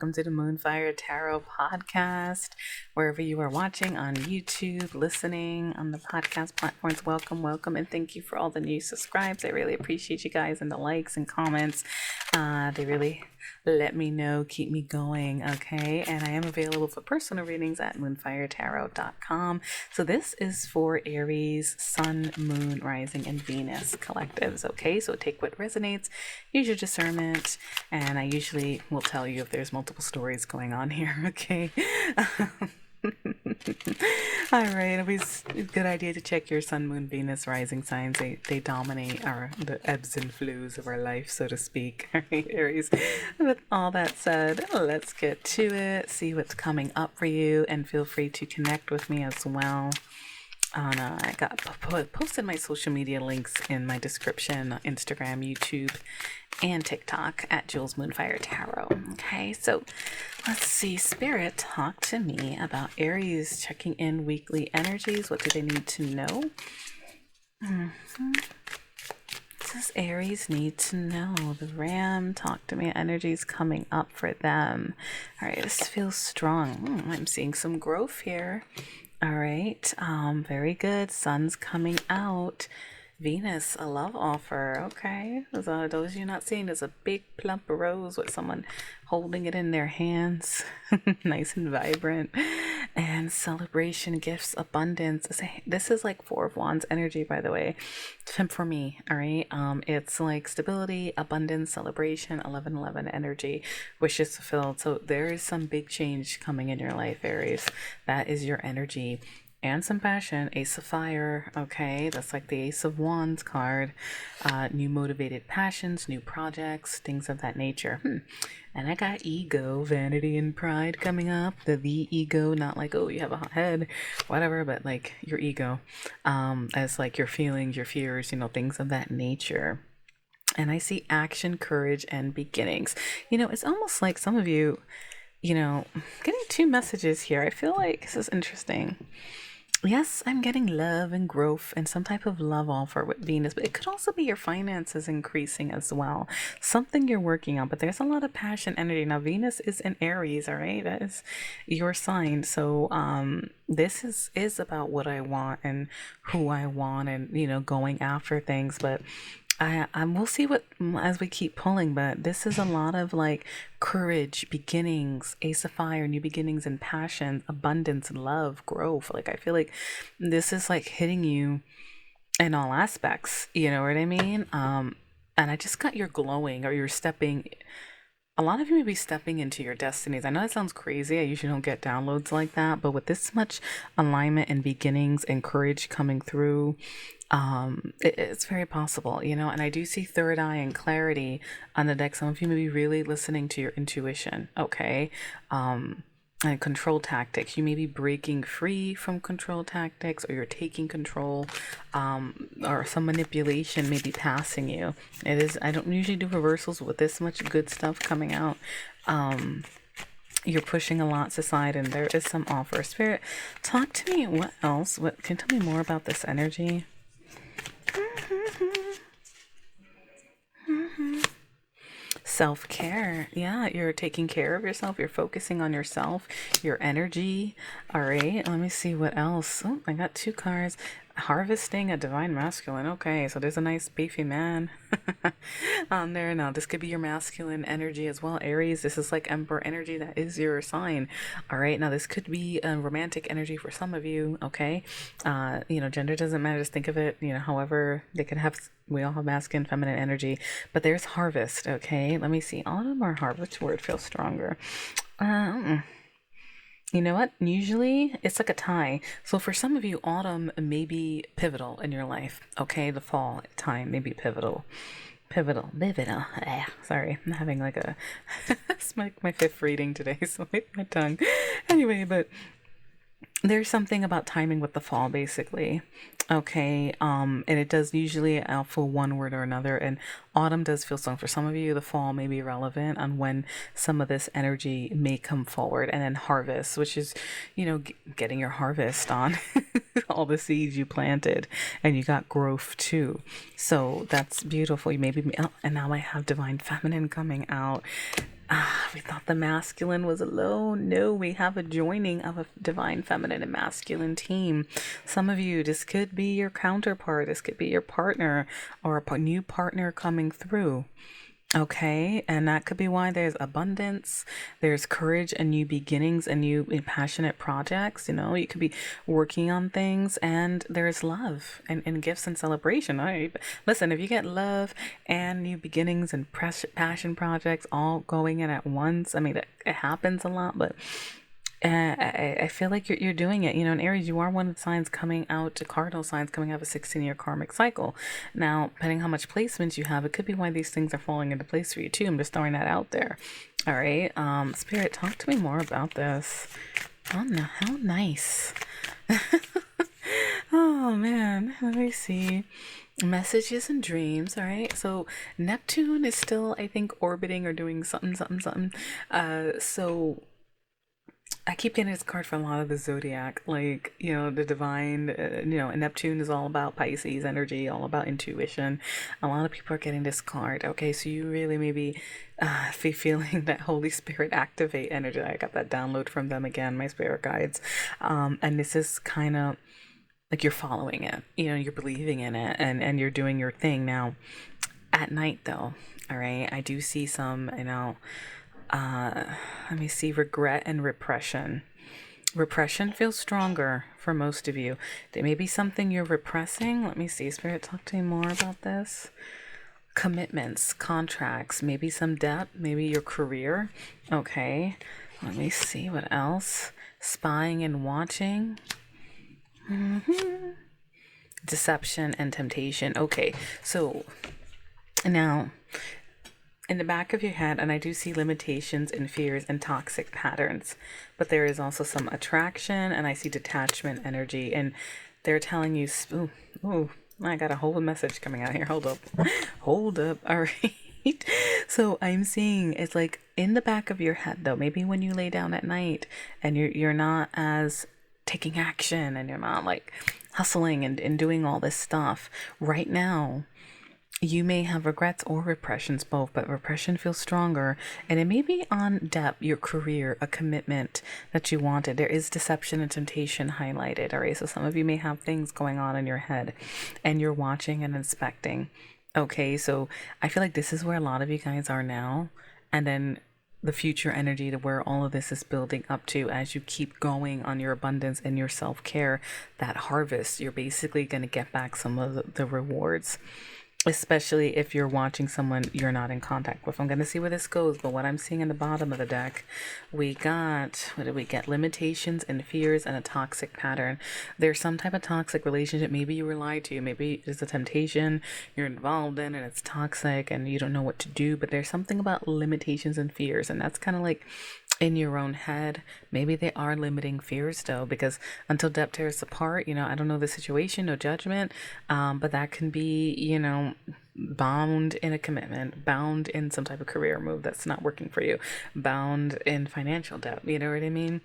welcome to the Moonfire Tarot podcast. Wherever you are watching on YouTube, listening on the podcast platforms, welcome, and thank you for all the new subscribes. I really appreciate you guys and the likes and comments. They really let me know, keep me going, okay? And I am available for personal readings at moonfiretarot.com. So this is for Aries, Sun, Moon, Rising, and Venus collectives, okay? So take what resonates, use your discernment, and I usually will tell you if there's multiple stories going on here, okay? All right, always a good idea to check your Sun, Moon, Venus, Rising signs. They dominate the ebbs and flows of our life, so to speak. All right, Aries. With all that said, let's get to it, see what's coming up for you, and feel free to connect with me as well. I got posted my social media links in my description, Instagram, YouTube, and TikTok at Jules Moonfire Tarot. Okay, so let's see. Spirit, talk to me about Aries checking in weekly energies. What do they need to know? What does Aries need to know? The Ram, talk to me. Energies coming up for them. All right, this feels strong. I'm seeing some growth here. All right, very good. Sun's coming out. Venus, a love offer. Okay, those of you not seeing, there's a big plump rose with someone holding it in their hands. Nice and vibrant. And celebration, gifts, abundance. This is like Four of Wands energy, by the way, for me. All right, it's like stability, abundance, celebration, 1111 energy, wishes fulfilled. So there is some big change coming in your life, Aries. That is your energy. And some passion. Ace of Fire, okay, that's like the Ace of Wands card. New motivated passions, new projects, things of that nature. And I got ego, vanity, and pride coming up. The ego, not like, oh, you have a hot head, whatever, but like your ego, as like your feelings, your fears, things of that nature. And I see action, courage, and beginnings. It's almost like some of you, getting two messages here. I feel like this is interesting. Yes, I'm getting love and growth and some type of love offer with Venus, but it could also be your finances increasing as well. Something you're working on, but there's a lot of passion energy. Now, Venus is in Aries, all right? That is your sign. So this is about what I want and who I want and, going after things. But we'll see what as we keep pulling, but this is a lot of like courage, beginnings, Ace of Fire, new beginnings and passion, abundance, love, growth. Like I feel like this is like hitting you in all aspects. You know what I mean? And I just got you're glowing or you're stepping. A lot of you may be stepping into your destinies. I know that sounds crazy. I usually don't get downloads like that, but with this much alignment and beginnings and courage coming through, it's very possible, and I do see third eye and clarity on the deck. Some of you may be really listening to your intuition, okay? And control tactics. You may be breaking free from control tactics, or you're taking control, or some manipulation may be passing you. I don't usually do reversals with this much good stuff coming out. You're pushing a lot aside, and there is some offer. Spirit, talk to me. What else? What can you tell me more about this energy? Self-care. Yeah, you're taking care of yourself. You're focusing on yourself, your energy. All right, let me see what else. Oh, I got two cards. Harvesting a divine masculine. Okay, so there's a nice beefy man on there. Now this could be your masculine energy as well, Aries. This is like Emperor energy. That is your sign. All right, now this could be a romantic energy for some of you. Okay, gender doesn't matter. Just think of it, however they could have. We all have masculine, feminine energy, but there's harvest. Okay, let me see. All of them are harvest. Which word feels stronger? You know what? Usually it's like a tie. So for some of you, autumn may be pivotal in your life. Okay, the fall time may be pivotal. Pivotal. Sorry, I'm having like it's my fifth reading today, so my tongue. Anyway, but there's something about timing with the fall, basically. Okay, and it does usually for one word or another, and autumn does feel strong. For some of you, the fall may be relevant on when some of this energy may come forward, and then harvest, which is, getting your harvest on all the seeds you planted, and you got growth too. So that's beautiful. You maybe, and now I have divine feminine coming out. We thought the masculine was alone. No, we have a joining of a divine feminine and masculine team. Some of you, this could be your counterpart. This could be your partner or a new partner coming through. Okay, and that could be why there's abundance, there's courage and new beginnings and new passionate projects. You could be working on things, and there's love and gifts and celebration. All right, listen, if you get love and new beginnings and passion projects all going in at once, I mean, it happens a lot, but I feel like you're doing it. In Aries, you are one of the signs coming out, to cardinal signs coming out of a 16-year karmic cycle. Now, depending how much placements you have, it could be why these things are falling into place for you too. I'm just throwing that out there. All right. Spirit, talk to me more about this. Oh, no, how nice. Oh, man. Let me see. Messages and dreams. All right. So Neptune is still, I think, orbiting or doing something. So I keep getting this card for a lot of the zodiac, like, the divine, Neptune is all about Pisces energy, all about intuition. A lot of people are getting this card. Okay, so you really maybe feeling that Holy Spirit activate energy. I got that download from them again, my spirit guides. And this is kind of like you're following it, you're believing in it, and you're doing your thing. Now, at night though, all right, I do see some, let me see, regret and repression. Repression feels stronger for most of you. There may be something you're repressing. Let me see, Spirit, talk to me more about this. Commitments, contracts, maybe some debt, maybe your career. Okay, let me see what else. Spying and watching. Deception and temptation. Okay, so now in the back of your head, and I do see limitations and fears and toxic patterns, but there is also some attraction, and I see detachment energy, and they're telling you, ooh, I got a whole message coming out here. Hold up. All right. So I'm seeing it's like in the back of your head though, maybe when you lay down at night and you're not as taking action, and you're not like hustling and doing all this stuff right now. You may have regrets or repressions, both, but repression feels stronger, and it may be on depth, your career, a commitment that you wanted. There is deception and temptation highlighted, all right? So some of you may have things going on in your head, and you're watching and inspecting. Okay, so I feel like this is where a lot of you guys are now, and then the future energy to where all of this is building up to as you keep going on your abundance and your self-care, that harvest, you're basically going to get back some of the rewards. Especially if you're watching someone you're not in contact with. I'm going to see where this goes, but what I'm seeing in the bottom of the deck, we got, what did we get? Limitations and fears and a toxic pattern. There's some type of toxic relationship. Maybe you were lied to. Maybe it's a temptation you're involved in and it's toxic and you don't know what to do, but there's something about limitations and fears, and that's kind of like in your own head. Maybe they are limiting fears though, because until depth tears apart, I don't know the situation, no judgment, but that can be, bound in a commitment, bound in some type of career move that's not working for you, bound in financial debt, you know what I mean?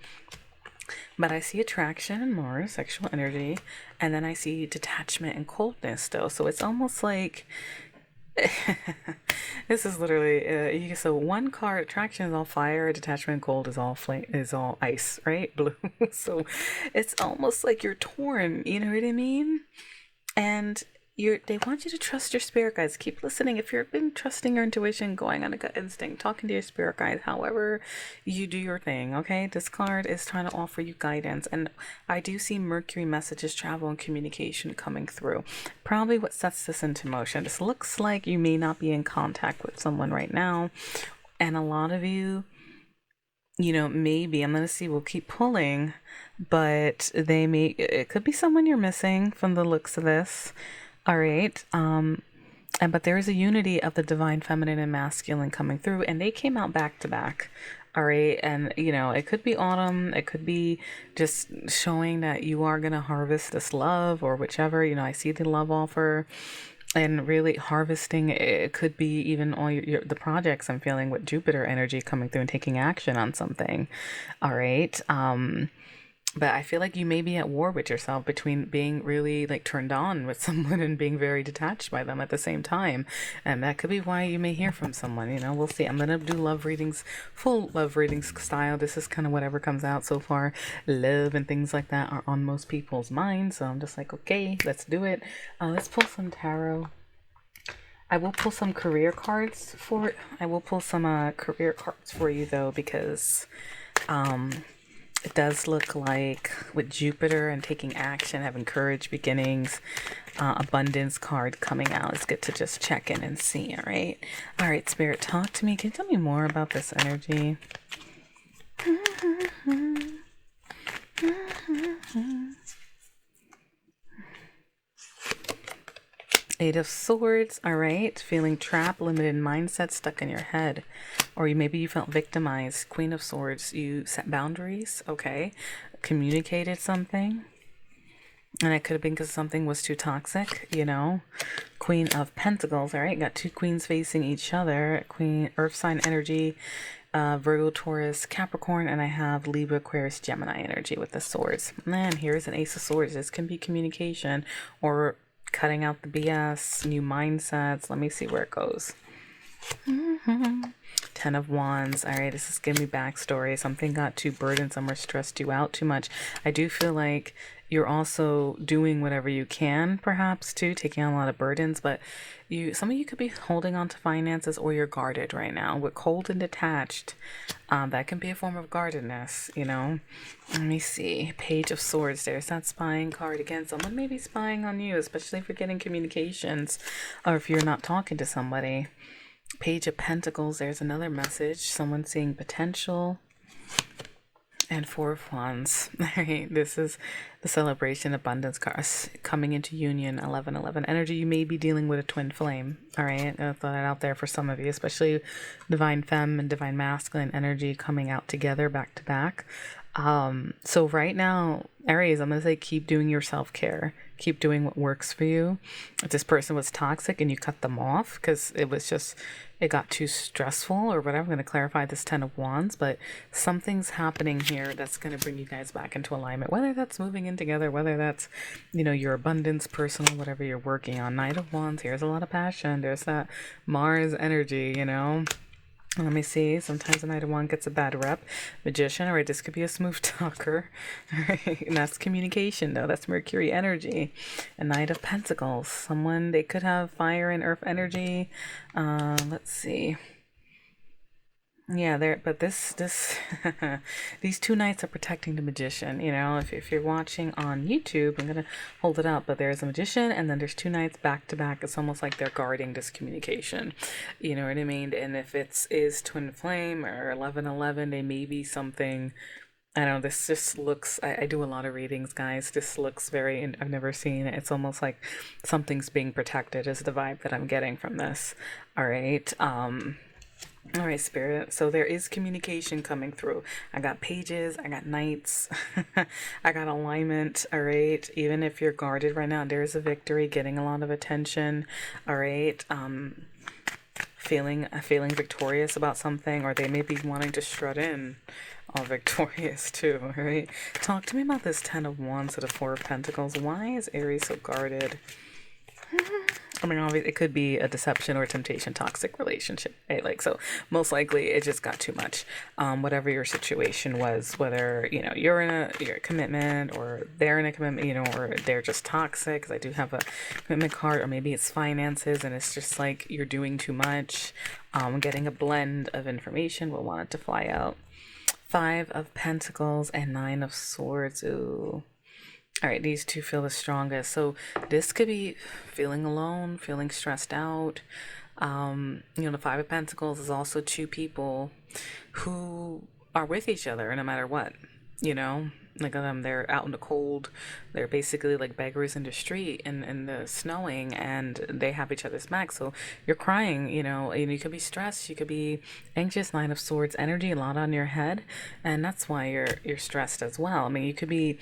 But I see attraction and more sexual energy, and then I see detachment and coldness though. So it's almost like this is literally so one card, attraction is all fire, detachment, cold is all flame, is all ice, right? Blue. So it's almost like you're torn, you know what I mean? And they want you to trust your spirit guides. Keep listening. If you've been trusting your intuition, going on a gut instinct, talking to your spirit guides, however you do your thing, okay? This card is trying to offer you guidance. And I do see Mercury messages, travel, and communication coming through. Probably what sets this into motion. This looks like you may not be in contact with someone right now. And a lot of you, maybe, I'm going to see, we'll keep pulling, but it could be someone you're missing from the looks of this. All right. But there is a unity of the divine feminine and masculine coming through, and they came out back to back. All right. And, it could be autumn. It could be just showing that you are going to harvest this love or whichever, I see the love offer and really harvesting. It could be even all the projects I'm feeling with Jupiter energy coming through and taking action on something. All right. But I feel like you may be at war with yourself between being really like turned on with someone and being very detached by them at the same time. And that could be why you may hear from someone, you know, we'll see. I'm going to do love readings, full love readings style. This is kind of whatever comes out so far. Love and things like that are on most people's minds. So I'm just like, okay, let's do it. Let's pull some tarot. I will pull some career cards for I will pull some career cards for you though, because it does look like with Jupiter and taking action, having courage, beginnings, abundance card coming out. It's good to just check in and see. All right. All right, Spirit, talk to me. Can you tell me more about this energy? Eight of Swords, all right. Feeling trapped, limited mindset, stuck in your head. Or maybe you felt victimized. Queen of Swords, you set boundaries, okay. Communicated something. And it could have been because something was too toxic, you know. Queen of Pentacles, all right. Got two queens facing each other. Queen, Earth sign energy, Virgo, Taurus, Capricorn, and I have Libra, Aquarius, Gemini energy with the swords. And here's an Ace of Swords. This can be communication or cutting out the BS, new mindsets. Let me see where it goes. Ten of Wands. All right, this is giving me backstory. Something got too burdensome or stressed you out too much. I do feel like you're also doing whatever you can, perhaps too, taking on a lot of burdens, but some of you could be holding on to finances, or you're guarded right now. With cold and detached, that can be a form of guardedness, you know. Let me see. Page of Swords. There's that spying card again. Someone may be spying on you, especially if you're getting communications or if you're not talking to somebody. Page of Pentacles. There's another message. Someone seeing potential. And Four of Wands. Right, this is the celebration, abundance cards coming into union. 11:11 energy. You may be dealing with a twin flame. All right, I'll throw that out there for some of you, especially divine femme and divine masculine energy coming out together back to back. So right now, Aries, I'm gonna say keep doing your self-care. Keep doing what works for you. If this person was toxic and you cut them off because it got too stressful or whatever, I'm going to clarify this Ten of Wands, but something's happening here that's going to bring you guys back into alignment, whether that's moving in together, whether that's, you know, your abundance, personal, whatever you're working on. Knight of Wands, here's a lot of passion. There's that Mars energy, you know. Let me see. Sometimes the Knight of Wands gets a bad rep. Magician. All right, this could be a smooth talker. All right, and that's communication, though. That's Mercury energy. A Knight of Pentacles. Someone, they could have fire and earth energy. Let's see. Yeah, there. But this these two knights are protecting the magician. You know, if you're watching on YouTube, I'm gonna hold it up. But there's a magician, and then there's two knights back to back. It's almost like they're guarding this communication. You know what I mean? And if is twin flame or 11:11, they may be something. I don't know. This just looks. I do a lot of readings, guys. This looks very. I've never seen it. It's almost like something's being protected. Is the vibe that I'm getting from this. All right. All right, Spirit. So there is communication coming through. I got pages, I got knights, I got alignment. All right. Even if you're guarded right now, there's a victory, getting a lot of attention. All right. Feeling victorious about something, or they may be wanting to strut in all victorious too. All right. Talk to me about this Ten of Wands to the Four of Pentacles. Why is Aries so guarded? I mean, obviously, it could be a deception or temptation, toxic relationship. Right? Like, so most likely it just got too much. Whatever your situation was, whether, you know, you're in a commitment or they're in a commitment, you know, or they're just toxic, because I do have a commitment card, or maybe it's finances and it's just like you're doing too much. Getting a blend of information. We'll want it to fly out. Five of Pentacles and Nine of Swords. Ooh. All right, these two feel the strongest. So this could be feeling alone, feeling stressed out. You know, the Five of Pentacles is also two people who are with each other no matter what, you know. Like they're out in the cold. They're basically like beggars in the street and the snowing, and they have each other's back. So you're crying, you know, and you could be stressed, you could be anxious. Nine of Swords energy, a lot on your head, and that's why you're stressed as well. I mean, you could be,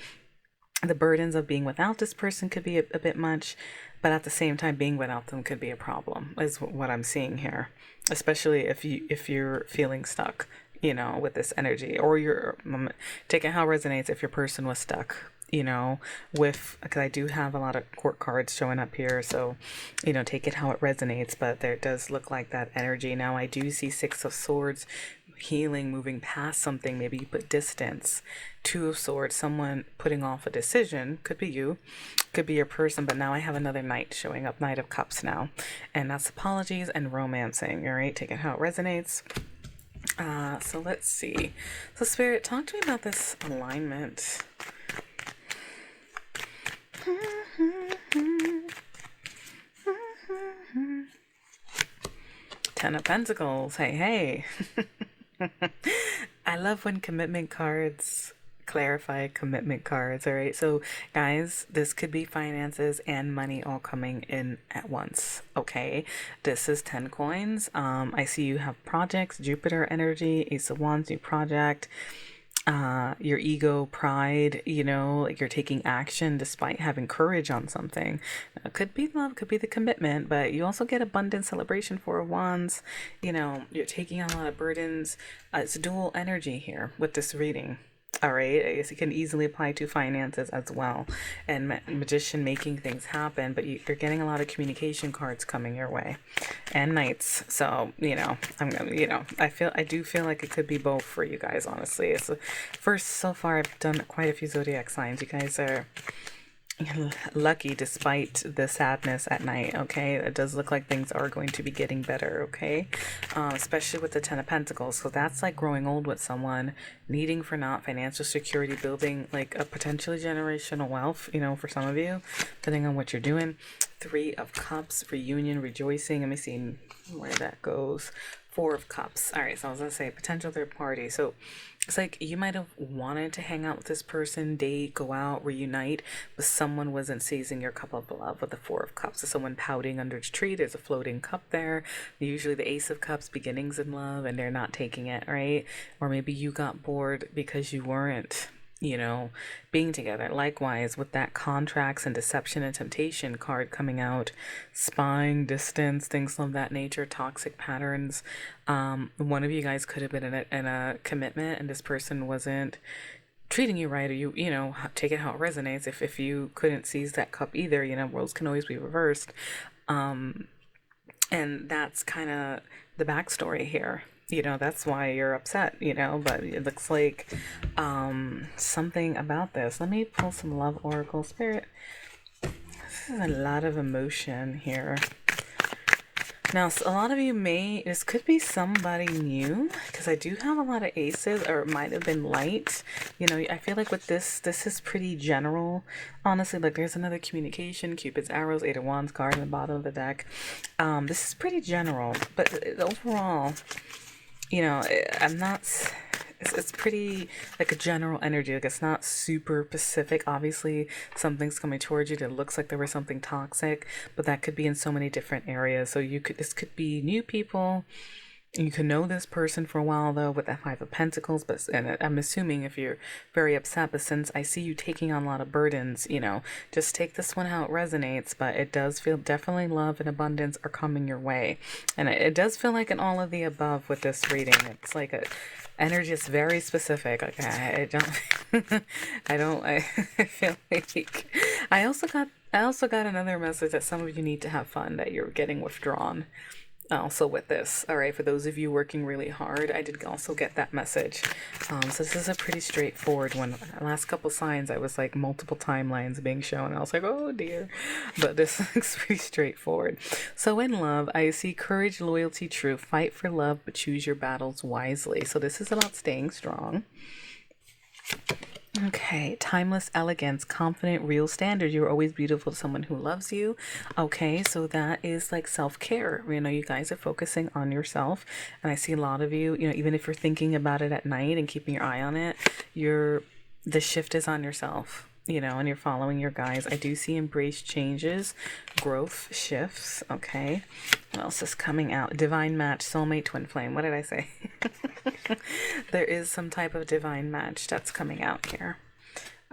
the burdens of being without this person could be a bit much, but at the same time, being without them could be a problem, is what I'm seeing here. Especially if you're feeling stuck, with this energy, or take it how it resonates if your person was stuck, with, because I do have a lot of court cards showing up here. So, take it how it resonates, but there does look like that energy. Now I do see Six of Swords, healing, moving past something. Maybe you put distance. Two of Swords, someone putting off a decision. Could be you, could be your person, but now I have another Knight showing up, Knight of Cups now, and that's apologies and romancing. All right, take it how it resonates. So let's see. So Spirit, talk to me about this alignment. Ten of Pentacles. Hey. I love when commitment cards clarify commitment cards. All right, so guys, this could be finances and money all coming in at once. Okay, this is 10 coins. I see you have projects, Jupiter energy, Ace of Wands, new project, your ego, pride, like you're taking action despite having courage on something. It could be love, could be the commitment, but you also get abundant celebration, Four of Wands. You're taking on a lot of burdens. It's dual energy here with this reading. All right, I guess it can easily apply to finances as well, and magician, making things happen, but you're getting a lot of communication cards coming your way, and Knights. So I'm gonna, I do feel like it could be both for you guys. Honestly, it's first so far I've done quite a few zodiac signs. You guys are lucky despite the sadness at night. Okay, it does look like things are going to be getting better. Okay, especially with the Ten of Pentacles. So that's like growing old with someone, needing for not financial security, building like a potentially generational wealth, for some of you, depending on what you're doing. Three of Cups, reunion, rejoicing. Let me see where that goes. Four of Cups. All right, so I was gonna say potential third party. So it's like you might have wanted to hang out with this person, date, go out, reunite, but someone wasn't seizing your cup of love with the Four of Cups. So someone pouting under a tree, there's a floating cup there. Usually the Ace of Cups, beginnings in love, and they're not taking it, right? Or maybe you got bored because you weren't being together. Likewise, with that contracts and deception and temptation card coming out, spying, distance, things of that nature, toxic patterns. One of you guys could have been in a commitment and this person wasn't treating you right, or you take it how it resonates. If you couldn't seize that cup either, roles can always be reversed. And that's kind of the backstory here. That's why you're upset, but it looks like something about this. Let me pull some love oracle, Spirit. This is a lot of emotion here. Now, a lot of you this could be somebody new, because I do have a lot of aces, or it might have been light. I feel like with this is pretty general. Honestly, like there's another communication, Cupid's arrows, Eight of Wands card in the bottom of the deck. This is pretty general, but overall, I'm not, it's pretty like a general energy. Like it's not super specific. Obviously something's coming towards you that looks like there was something toxic, but that could be in so many different areas. So this could be new people. You could know this person for a while though with that Five of Pentacles, and I'm assuming if you're very upset, but since I see you taking on a lot of burdens, just take this one how it resonates, but it does feel definitely love and abundance are coming your way. And it does feel like an all of the above with this reading. It's like a energy is very specific. Like I feel like I also got another message that some of you need to have fun, that you're getting withdrawn. Also with this, all right, for those of you working really hard, I did also get that message. So this is a pretty straightforward one. Last couple signs, I was like multiple timelines being shown. I was like, oh dear, but this looks pretty straightforward. So in love, I see courage, loyalty, true, fight for love, but choose your battles wisely. So this is about staying strong. Okay, timeless elegance, confident, real standard. You're always beautiful to someone who loves you. Okay, so that is like self-care. You guys are focusing on yourself. And I see a lot of you, even if you're thinking about it at night and keeping your eye on it, the shift is on yourself. And you're following your guides. I do see embrace changes, growth, shifts. Okay. What else is coming out? Divine match, soulmate, twin flame. What did I say? There is some type of divine match that's coming out here.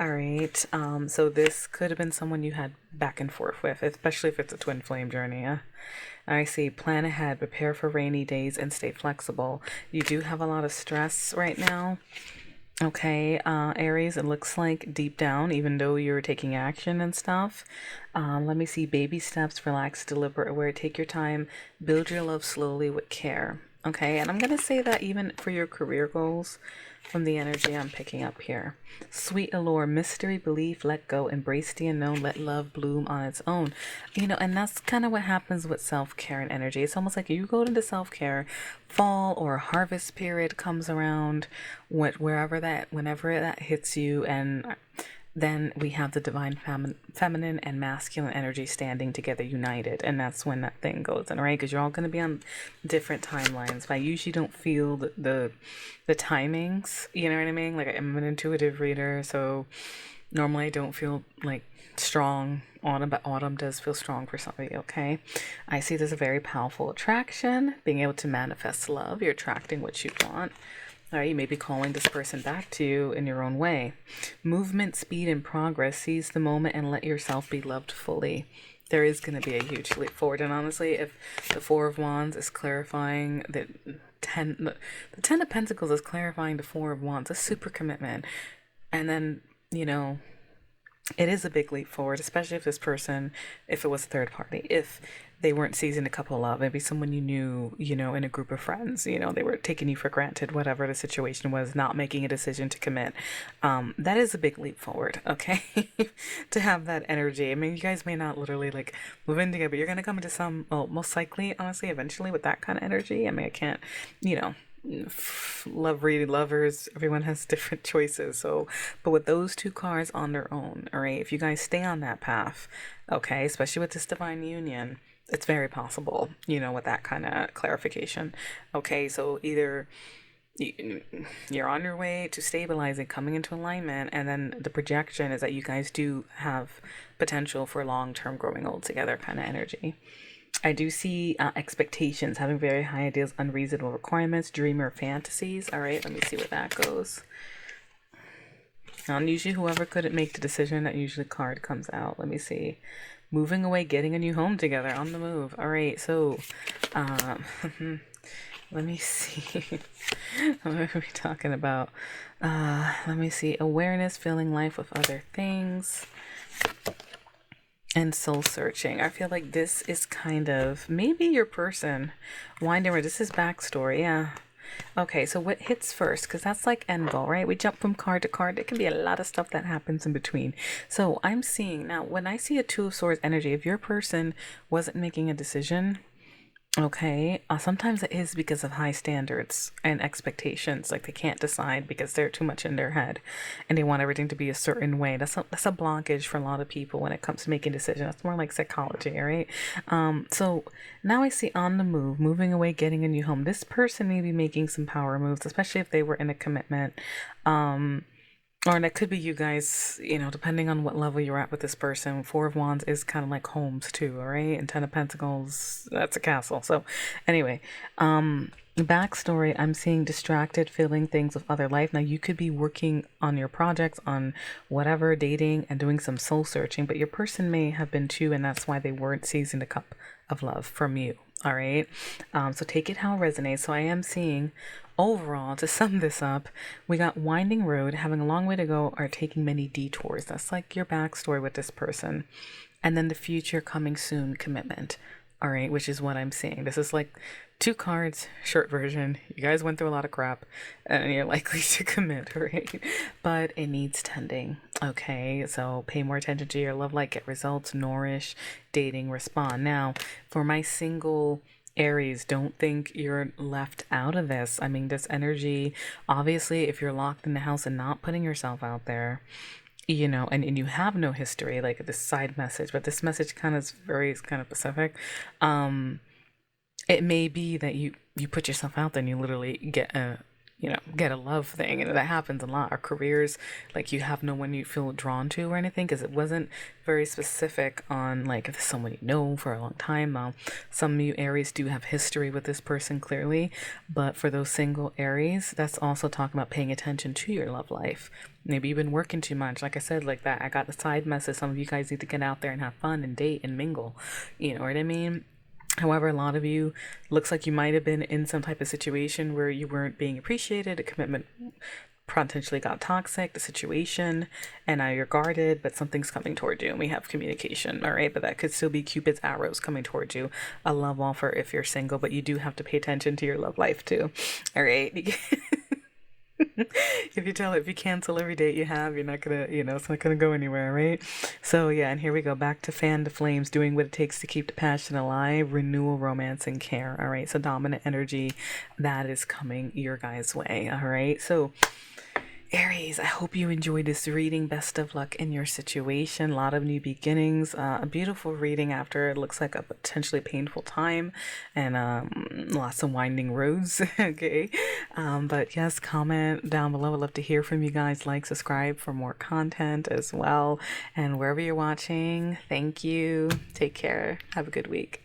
All right. So this could have been someone you had back and forth with, especially if it's a twin flame journey. Yeah? I see. Plan ahead, prepare for rainy days, and stay flexible. You do have a lot of stress right now. Okay, Aries, it looks like deep down, even though you're taking action and stuff, let me see baby steps, relax, deliberate, aware, take your time, build your love slowly with care. Okay, and I'm going to say that even for your career goals from the energy I'm picking up here. Sweet allure, mystery, belief, let go, embrace the unknown, let love bloom on its own. And that's kind of what happens with self-care and energy. It's almost like you go into self-care, fall or harvest period comes around, whenever that hits you, and then we have the divine feminine and masculine energy standing together united, and that's when that thing goes in, right? Because you're all going to be on different timelines. But I usually don't feel the timings, you know what I mean? Like, I'm an intuitive reader, so normally I don't feel like strong autumn, but autumn does feel strong for somebody. Okay, I see there's a very powerful attraction, being able to manifest love. You're attracting what you want. All right, you may be calling this person back to you in your own way. Movement, speed, and progress. Seize the moment and let yourself be loved fully. There is going to be a huge leap forward. And honestly, if the Four of Wands is clarifying the Ten of Pentacles is clarifying the Four of Wands, a super commitment. And then, it is a big leap forward, especially if this person, if it was a third party, if they weren't seizing a couple of love, maybe someone you knew, in a group of friends, they were taking you for granted, whatever the situation was, not making a decision to commit. That is a big leap forward, okay? To have that energy. I mean, you guys may not literally like move in together, but you're going to come into some, well, most likely, honestly, eventually with that kind of energy. I mean, I can't, love reading lovers, everyone has different choices, so but with those two cards on their own, all right, if you guys stay on that path, okay, especially with this divine union, it's very possible, with that kind of clarification. Okay, so either you're on your way to stabilizing, coming into alignment, and then the projection is that you guys do have potential for long-term growing old together kind of energy. I do see expectations, having very high ideals, unreasonable requirements, dreamer fantasies. All right, let me see where that goes. And usually whoever couldn't make the decision, that usually card comes out. Let me see. Moving away, getting a new home together, on the move. All right, so let me see. What are we talking about? Let me see. Awareness, filling life with other things. And soul searching. I feel like this is kind of maybe your person winding over. This is backstory. Yeah. Okay, so what hits first? Because that's like end goal, right? We jump from card to card. There can be a lot of stuff that happens in between. So I'm seeing now, when I see a Two of Swords energy, if your person wasn't making a decision, okay, sometimes it is because of high standards and expectations. Like, they can't decide because they're too much in their head and they want everything to be a certain way. That's a blockage for a lot of people when it comes to making decisions. That's more like psychology, all right? So now I see on the move, moving away, getting a new home. This person may be making some power moves, especially if they were in a commitment. Or that could be you guys, depending on what level you're at with this person. Four of Wands is kind of like homes too, all right? And Ten of Pentacles, that's a castle. So anyway, backstory, I'm seeing distracted, feeling things with other life. Now, you could be working on your projects, on whatever, dating and doing some soul searching, but your person may have been too, and that's why they weren't seizing the cup of love from you. All right. So take it how it resonates. So I am seeing overall, to sum this up, we got winding road, having a long way to go, or taking many detours. That's like your backstory with this person. And then the future coming soon commitment. All right. Which is what I'm seeing. This is like two cards, short version. You guys went through a lot of crap and you're likely to commit, right? But it needs tending. Okay, so pay more attention to your love life, get results, nourish, dating, respond. Now, for my single Aries, don't think you're left out of this. I mean, this energy, obviously, if you're locked in the house and not putting yourself out there, and you have no history, like this side message, but this message kind of is kind of specific. It may be that you put yourself out there and you literally get get a love thing. And that happens a lot. Our careers, like, you have no one you feel drawn to or anything, because it wasn't very specific on, like, if it's someone you know for a long time. Some of you Aries do have history with this person, clearly. But for those single Aries, that's also talking about paying attention to your love life. Maybe you've been working too much. Like I said, like that, I got the side message. Some of you guys need to get out there and have fun and date and mingle. You know what I mean? However, a lot of you, looks like you might have been in some type of situation where you weren't being appreciated. A commitment potentially got toxic, the situation, and now you're guarded, but something's coming toward you, and we have communication. All right, but that could still be Cupid's arrows coming towards you. A love offer if you're single, but you do have to pay attention to your love life too. All right. If you cancel every date you have, you're not gonna, it's not gonna go anywhere, right? So yeah, and here we go, back to fan the flames, doing what it takes to keep the passion alive, renewal, romance, and care. All right, so dominant energy that is coming your guys' way. All right, so Aries, I hope you enjoyed this reading. Best of luck in your situation. A lot of new beginnings. A beautiful reading after it looks like a potentially painful time, and lots of winding roads. Okay. But yes, comment down below. I'd love to hear from you guys. Like, subscribe for more content as well. And wherever you're watching, thank you. Take care. Have a good week.